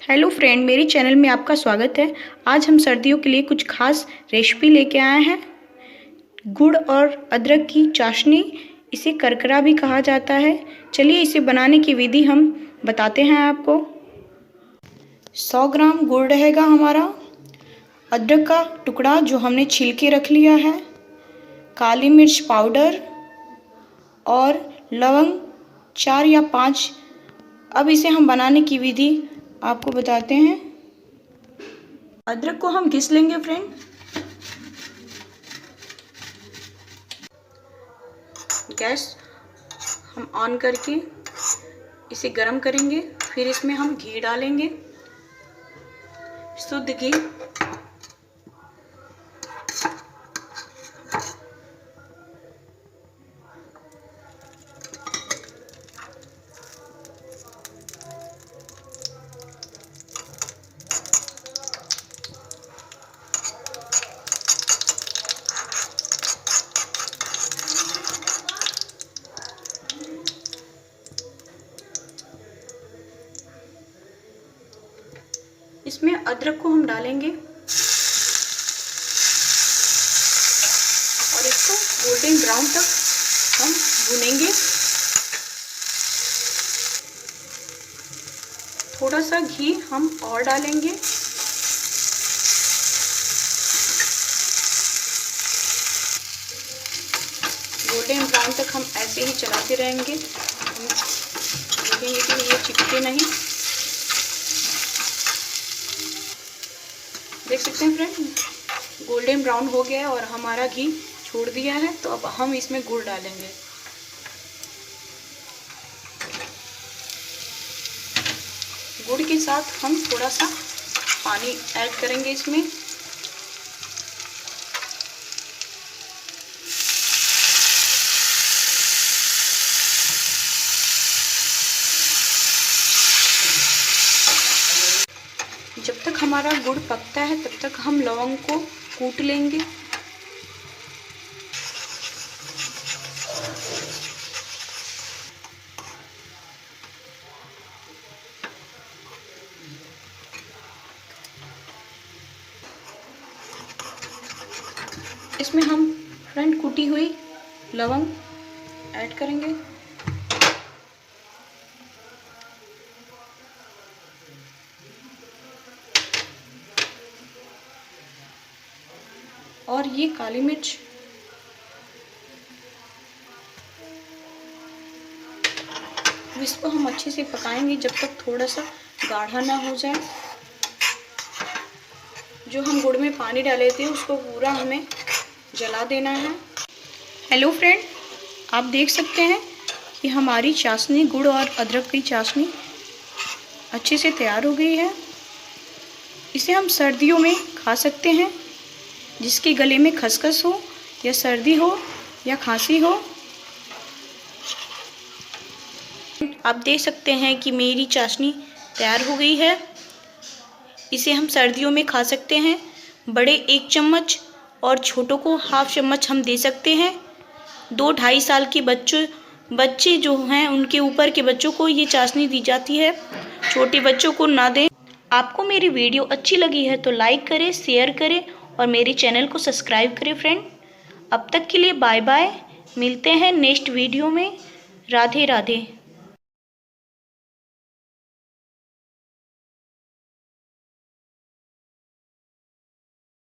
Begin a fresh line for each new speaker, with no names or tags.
Hello friend, मेरे channel में आपका स्वागत है। आज हम सर्दियों के लिए कुछ खास रेसिपी लेके आए हैं। गुड़ और अदरक की चाशनी, इसे करकरा भी कहा जाता है। चलिए इसे बनाने की विधि हम बताते हैं आपको। 100 ग्राम गुड़ रहेगा हमारा, अदरक का टुकड़ा जो हमने छील के रख लिया है, काली मिर्च पाउडर और लवंग 4 या 5। अब इसे हम बनाने की विधि आपको बताते हैं। अदरक को हम घिस लेंगे फ्रेंड। गैस हम ऑन करके इसे गरम करेंगे, फिर इसमें हम घी डालेंगे, शुद्ध घी। इसमें अदरक को हम डालेंगे और इसको गोल्डन ब्राउन तक हम भूनेंगे। थोड़ा सा घी हम और डालेंगे। गोल्डन ब्राउन तक हम ऐसे ही चलाते रहेंगे। हम देखेंगे कि ये चिपके नहीं। देख सकते हैं फ्रेंड, गोल्डन ब्राउन हो गया है और हमारा घी छोड़ दिया है। तो अब हम इसमें गुड़ डालेंगे। गुड़ के साथ हम थोड़ा सा पानी ऐड करेंगे इसमें। जब तक हमारा गुड़ पकता है तब तक हम लवंग को कूट लेंगे। इसमें हम फ्रेंड कूटी हुई लवंग ऐड करेंगे। और ये काली मिर्च, इसको हम अच्छे से पकाएंगे जब तक थोड़ा सा गाढ़ा ना हो जाए। जो हम गुड़ में पानी डाले थे उसको पूरा हमें जला देना है। हेलो फ्रेंड, आप देख सकते हैं कि हमारी चाशनी, गुड़ और अदरक की चाशनी अच्छे से तैयार हो गई है। इसे हम सर्दियों में खा सकते हैं। जिसके गले में खसखस हो या सर्दी हो या खांसी हो। आप देख सकते हैं कि मेरी चाशनी तैयार हो गई है। इसे हम सर्दियों में खा सकते हैं। बड़े 1 चम्मच और छोटों को ½ चम्मच हम दे सकते हैं। 2-2.5 साल के बच्चे जो हैं उनके ऊपर के बच्चों को ये चाशनी दी जाती है। छोटे बच्चों को ना दें। आपको मेरी वीडियो अच्छी लगी है तो लाइक करें, शेयर करें और मेरे चैनल को सब्सक्राइब करें फ्रेंड। अब तक के लिए बाय बाय। मिलते हैं नेक्स्ट वीडियो में। राधे राधे।